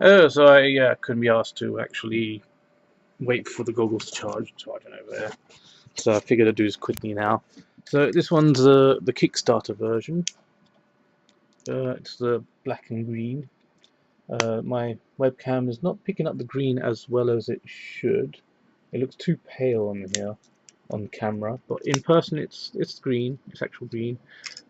So I couldn't be asked to actually wait for the goggles to charging over there. So I figured I'd do this quickly now. So this one's the Kickstarter version. It's the black and green. My webcam is not picking up the green as well as it should. It looks too pale on here on camera, but in person it's green. It's actual green.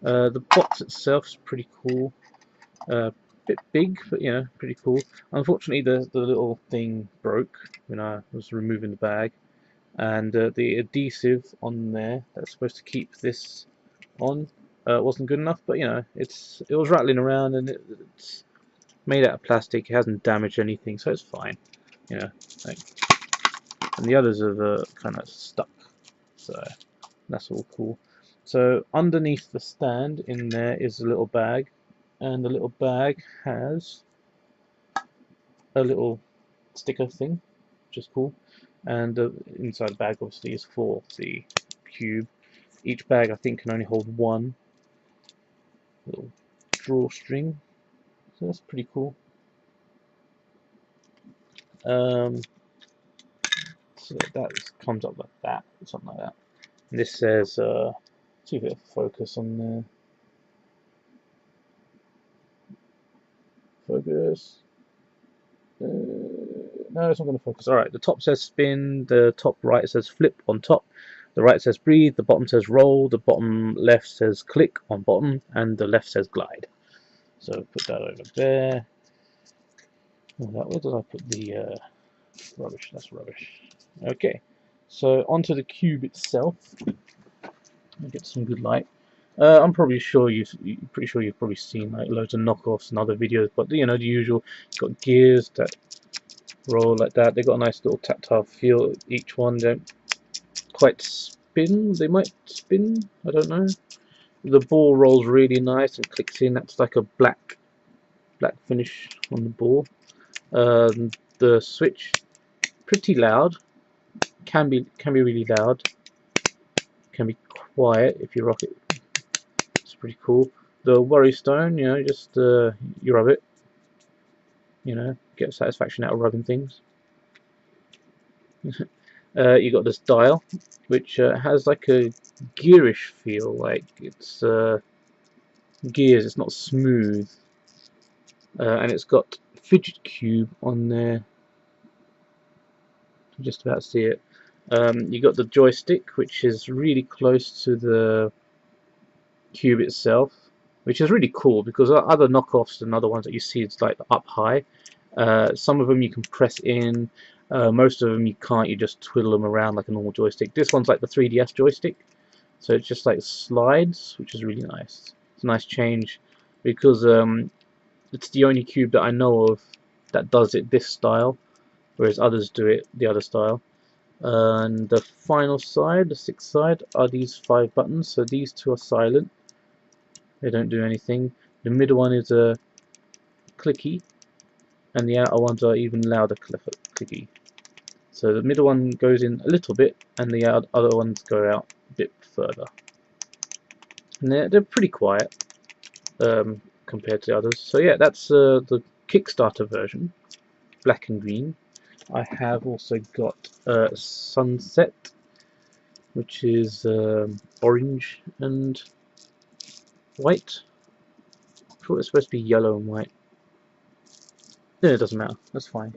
The box itself is pretty cool. Bit big, but you know, pretty cool. Unfortunately, the little thing broke when I was removing the bag, and the adhesive on there that's supposed to keep this on wasn't good enough. But you know, it was rattling around, and it's made out of plastic. It hasn't damaged anything, so it's fine. You know, like, and the others are kind of stuck, so that's all cool. So underneath the stand in there is a little bag, and the little bag has a little sticker thing, which is cool. And inside the bag obviously is for the cube. Each bag I think can only hold one little drawstring, so that's pretty cool. So that comes up like that, something like that. And this says, see if it'll focus on there. Focus. No, it's not going to focus. Alright, the top says spin, the top right says flip on top, the right says breathe, the bottom says roll, the bottom left says click on bottom, and the left says glide. So put that over there. Oh, where did I put the rubbish? That's rubbish. Okay, so onto the cube itself. Get some good light. I'm pretty sure you've probably seen like loads of knockoffs and other videos, but you know the usual. You've got gears that roll like that. They've got a nice little tactile feel. Each one don't quite spin. They might spin. I don't know. The ball rolls really nice and clicks in. That's like a black finish on the ball. The switch pretty loud. Can be really loud. Can be quiet if you rock it. It's pretty cool. The worry stone, you know, just you rub it. You know, get satisfaction out of rubbing things. You got this dial, which has like a gearish feel, like it's gears. It's not smooth, and it's got Fidget Cube on there. You just about see it. You got the joystick, which is really close to the cube itself, which is really cool because other knockoffs and other ones that you see, it's like up high. Some of them you can press in. Most of them you can't. You just twiddle them around like a normal joystick. This one's like the 3DS joystick, so it's just like slides, which is really nice. It's a nice change because it's the only cube that I know of that does it this style, whereas others do it the other style. And the final side, the sixth side, are these 5 buttons. So these 2 are silent. They don't do anything. The middle one is a clicky, and the outer ones are even louder clicky. So the middle one goes in a little bit, and the other ones go out a bit further. And they're pretty quiet compared to the others. So yeah, that's the Kickstarter version, black and green. I have also got Sunset, which is orange and white. I thought it was supposed to be yellow and white. No, it doesn't matter. That's fine.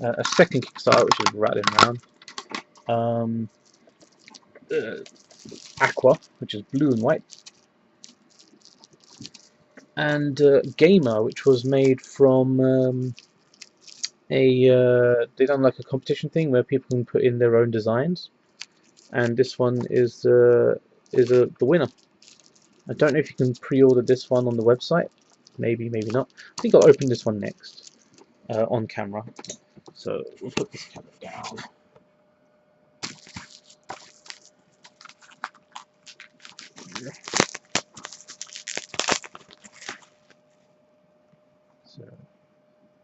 A second Kickstarter, which is rattling around. Aqua, which is blue and white. And Gamer, which was made from they done like a competition thing where people can put in their own designs, and this one is the winner. I don't know if you can pre-order this one on the website. Maybe, maybe not. I think I'll open this one next on camera. So we'll put this camera down. So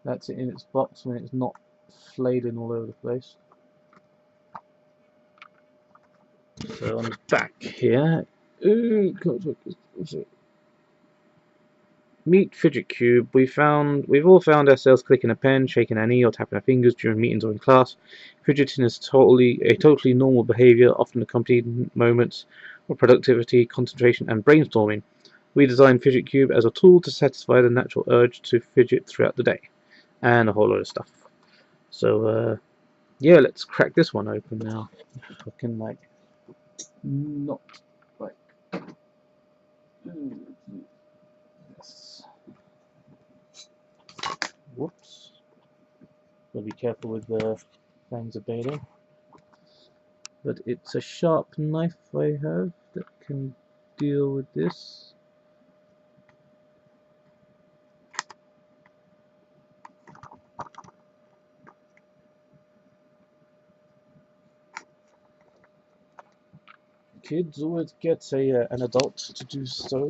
that's it in its box when it's not flailing all over the place. So on the back here, Meet Fidget Cube. We've all found ourselves clicking a pen, shaking our knee, or tapping our fingers during meetings or in class. Fidgeting is totally normal behaviour, often accompanied moments of productivity, concentration, and brainstorming. We designed Fidget Cube as a tool to satisfy the natural urge to fidget throughout the day, and a whole lot of stuff. So yeah, let's crack this one open now. If I can not like this. Whoops. Gotta be careful with the fangs of Beta. But it's a sharp knife I have that can deal with this. Kids always get an adult to do so.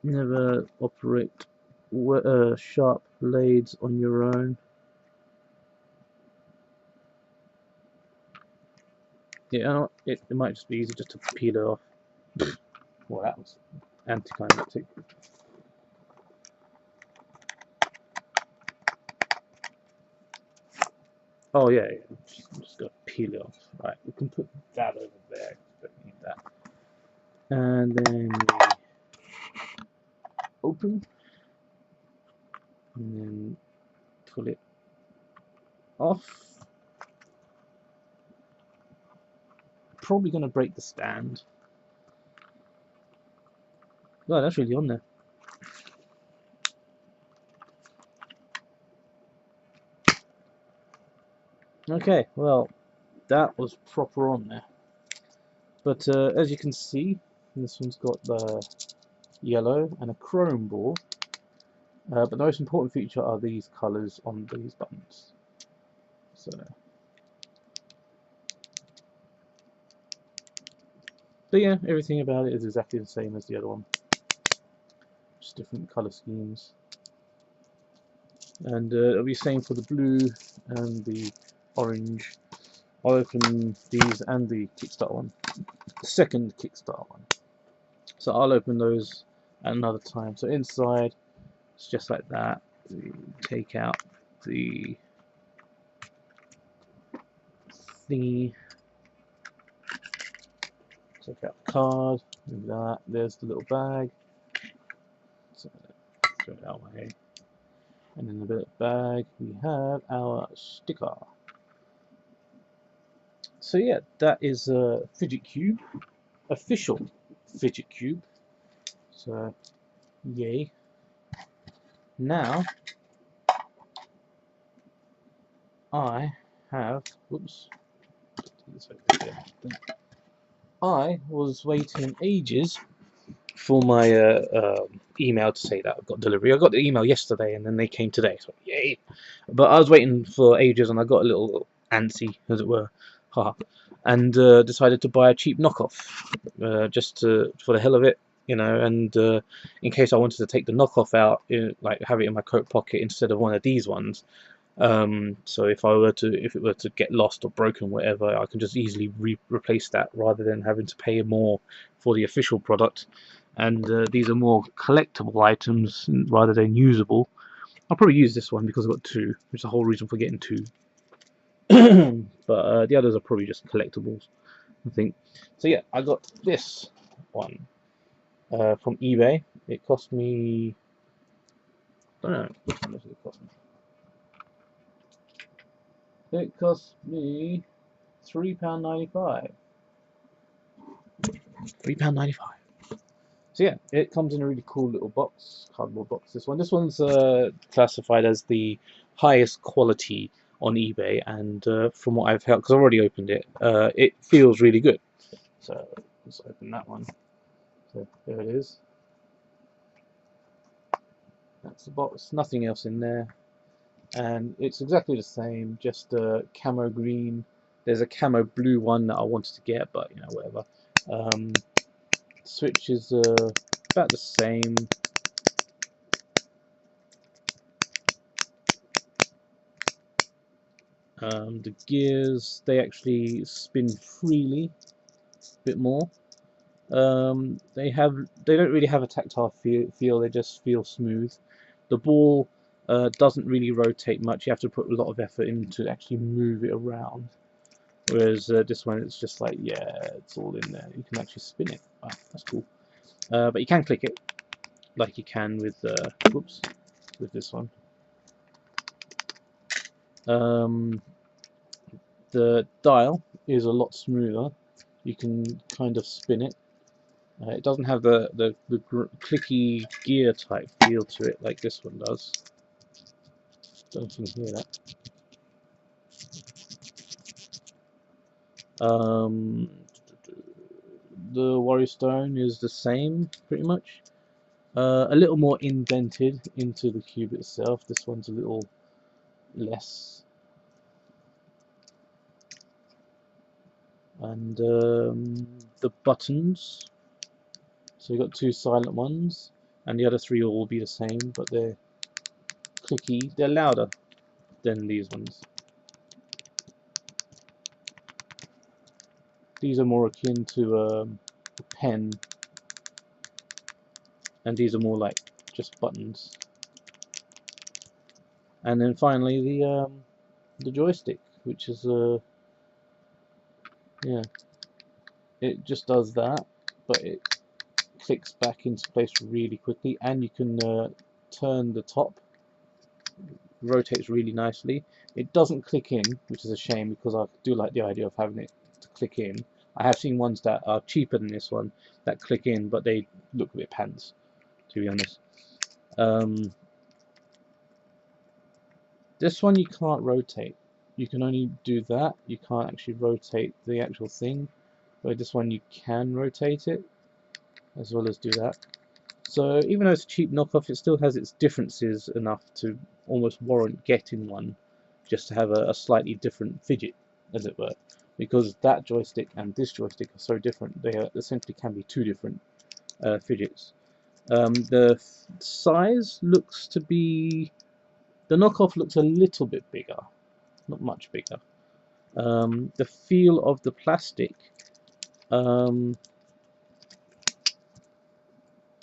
Never operate sharp blades on your own. Yeah, it might just be easy just to peel it off. Well, that was anticlimactic. Oh yeah, just gotta peel it off. Right, we can put that over there. Don't need that. And then we open, and then pull it off. Probably gonna break the stand. Oh, that's really on there. Okay, well, that was proper on there. But as you can see, this one's got the yellow and a chrome board. But the most important feature are these colours on these buttons. So yeah, everything about it is exactly the same as the other one. Just different colour schemes. And it'll be the same for the blue and the orange. I'll open these and the Kickstarter one. The second Kickstarter one. So I'll open those at another time. So inside, it's just like that. We take out the thingy. Take out the card. Like that. There's the little bag. So throw it out my way. And in the little bag, we have our sticker. So yeah, that is a Fidget Cube, official Fidget Cube. So yay. Now I have, whoops, I was waiting ages for my email to say that I've got delivery. I got the email yesterday and then they came today, so yay. But I was waiting for ages and I got a little antsy, as it were, haha, and decided to buy a cheap knockoff, just for the hell of it, you know, and in case I wanted to take the knockoff out, like have it in my coat pocket instead of one of these ones. So if it were to get lost or broken, whatever, I can just easily replace that rather than having to pay more for the official product. And these are more collectible items rather than usable. I'll probably use this one because I've got two, which is the whole reason for getting two. But the others are probably just collectibles, I think. So yeah, I got this one from eBay. It cost me, I don't know, how much did it cost me? It cost me £3.95. £3.95. So yeah, it comes in a really cool little box, cardboard box. This one's classified as the highest quality on eBay, and from what I've heard, because I've already opened it, it feels really good. So let's open that one. So there it is. That's the box. Nothing else in there, and it's exactly the same, just camo green. There's a camo blue one that I wanted to get, but you know, whatever. Switch is about the same. The gears, they actually spin freely, a bit more. They don't really have a tactile feel. They just feel smooth. The ball doesn't really rotate much. You have to put a lot of effort in to actually move it around. Whereas this one, it's just like, yeah, it's all in there. You can actually spin it. Wow, that's cool. But you can click it like you can with whoops, with this one. The dial is a lot smoother. You can kind of spin it. It doesn't have the clicky gear type feel to it like this one does. Don't know if you can hear that. The Warrior Stone is the same, pretty much. A little more indented into the cube itself. This one's a little less. And the buttons. So you've got two silent ones, and the other three will all be the same, but they're clicky. They're louder than these ones. These are more akin to a pen, and these are more like just buttons. And then finally the joystick, which is yeah, it just does that, but it clicks back into place really quickly, and you can turn the top. Rotates really nicely. It doesn't click in, which is a shame because I do like the idea of having it to click in. I have seen ones that are cheaper than this one that click in, but they look a bit pants, to be honest. This one you can't rotate. You can only do that. You can't actually rotate the actual thing. But this one you can rotate it, as well as do that. So even though it's a cheap knockoff, it still has its differences enough to almost warrant getting one, just to have a slightly different fidget, as it were. Because that joystick and this joystick are so different, they essentially can be two different fidgets. The size looks to be... The knockoff looks a little bit bigger, not much bigger. The feel of the plastic...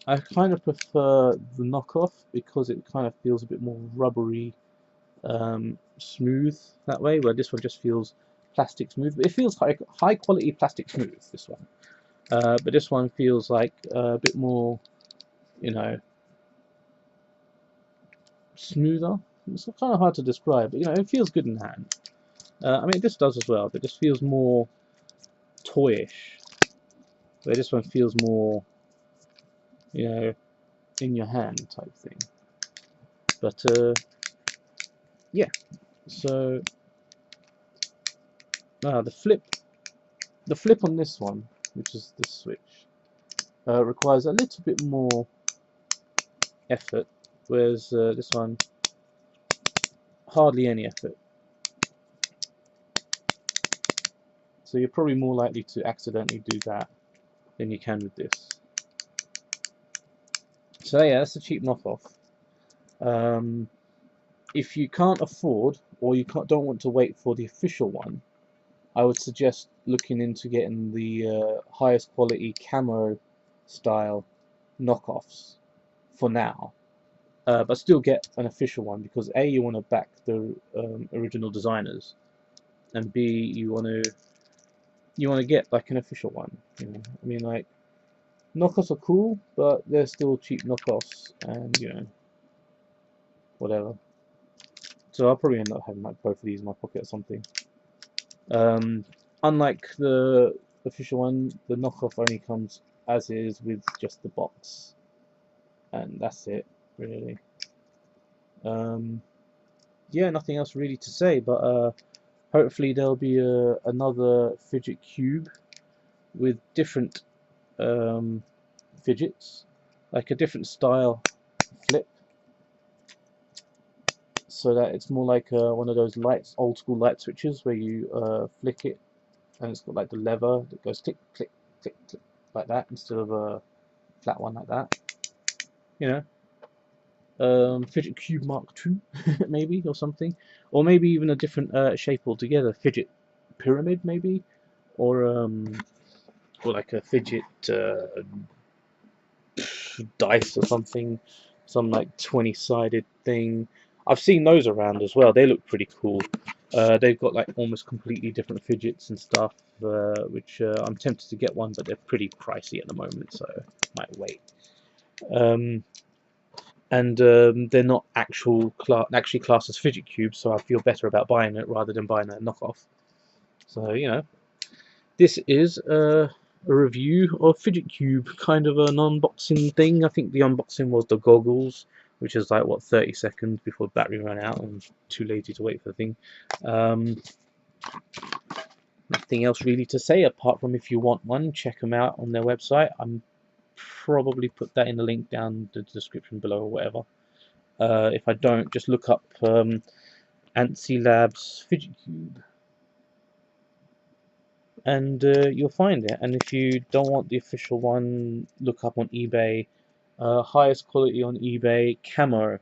I kind of prefer the knockoff because it kind of feels a bit more rubbery, smooth that way, where this one just feels plastic smooth. But it feels high quality plastic smooth, this one. But this one feels like a bit more, you know, smoother. It's kind of hard to describe, but you know, it feels good in hand. I mean, this does as well, but this feels more toyish, where this one feels more, you know, in your hand type thing. But yeah, so the flip on this one, which is the switch, requires a little bit more effort, whereas this one hardly any effort. So you're probably more likely to accidentally do that than you can with this. So yeah, that's a cheap knockoff. If you can't afford, or you don't want to wait for the official one, I would suggest looking into getting the highest quality camo style knockoffs for now. But still get an official one, because A, you want to back the original designers, and B, you want to get like an official one. You know, I mean, like, knockoffs are cool, but they're still cheap knockoffs, and you know, whatever. So I'll probably end up having like both of these in my pocket or something. Unlike the official one, the knockoff only comes as is with just the box, and that's it, really. Yeah, nothing else really to say, but hopefully there'll be another Fidget Cube with different fidgets, like a different style flip, so that it's more like one of those old school light switches where you flick it, and it's got like the lever that goes click, click, click, click, like that, instead of a flat one like that. You know. Fidget Cube Mark II, maybe, or something, or maybe even a different shape altogether. Fidget Pyramid, maybe, or or like a fidget dice or something, some like 20-sided thing. I've seen those around as well. They look pretty cool. They've got like almost completely different fidgets and stuff, which I'm tempted to get one, but they're pretty pricey at the moment, so might wait. And they're not actually classed as fidget cubes, so I feel better about buying it rather than buying a knockoff. So this is a review of Fidget Cube, kind of an unboxing thing. I think the unboxing was the goggles, which is like what, 30 seconds before the battery ran out, and too lazy to wait for the thing. Nothing else really to say apart from if you want one, check them out on their website. I'm probably put that in the link down the description below or whatever. If I don't, just look up Antsy Labs Fidget Cube, and you'll find it. And if you don't want the official one, look up on eBay. Highest quality on eBay camo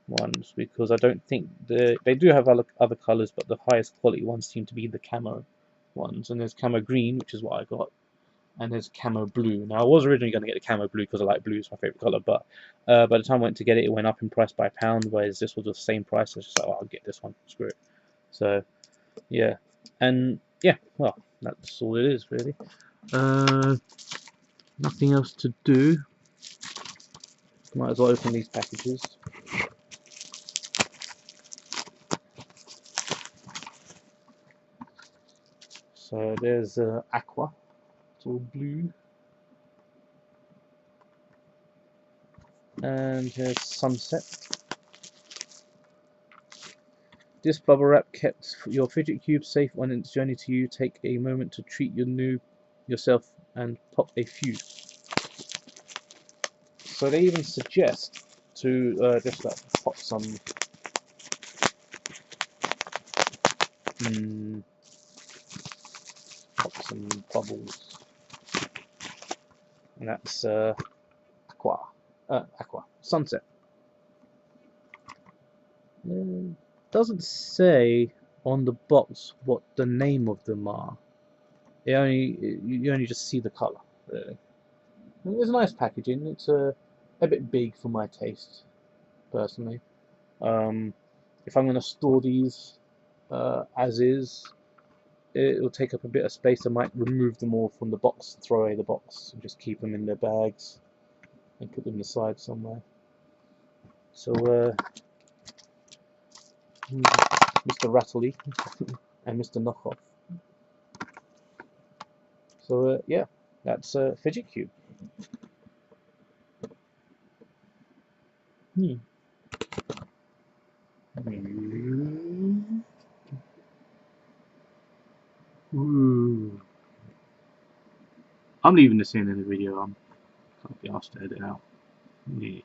ones, because I don't think they do have other colors, but the highest quality ones seem to be the camo ones. And there's camo green, which is what I got, and there's camo blue. Now I was originally going to get the camo blue because I like blue, it's my favorite color, but by the time I went to get it, it went up in price by £1, whereas this was the same price. I was just like, oh, I'll get this one, screw it. So yeah, and yeah, well, that's all it is really. Nothing else to do. Might as well open these packages. So there's Aqua, it's all blue, and here's Sunset. This bubble wrap kept your fidget cube safe on its journey to you. Take a moment to treat yourself and pop a few. So they even suggest to just like pop some bubbles, and that's Aqua Sunset. Doesn't say on the box what the name of them are. You only just see the color. Really. It's nice packaging. It's a bit big for my taste, personally. If I'm going to store these as is, it will take up a bit of space. I might remove them all from the box, throw away the box, and just keep them in their bags and put them aside somewhere. So, Mr. Rattley and Mr. Knockoff. So, yeah, that's Fidget Cube. Ooh. I'm leaving this in the video. I can't be asked to edit out. Yeah.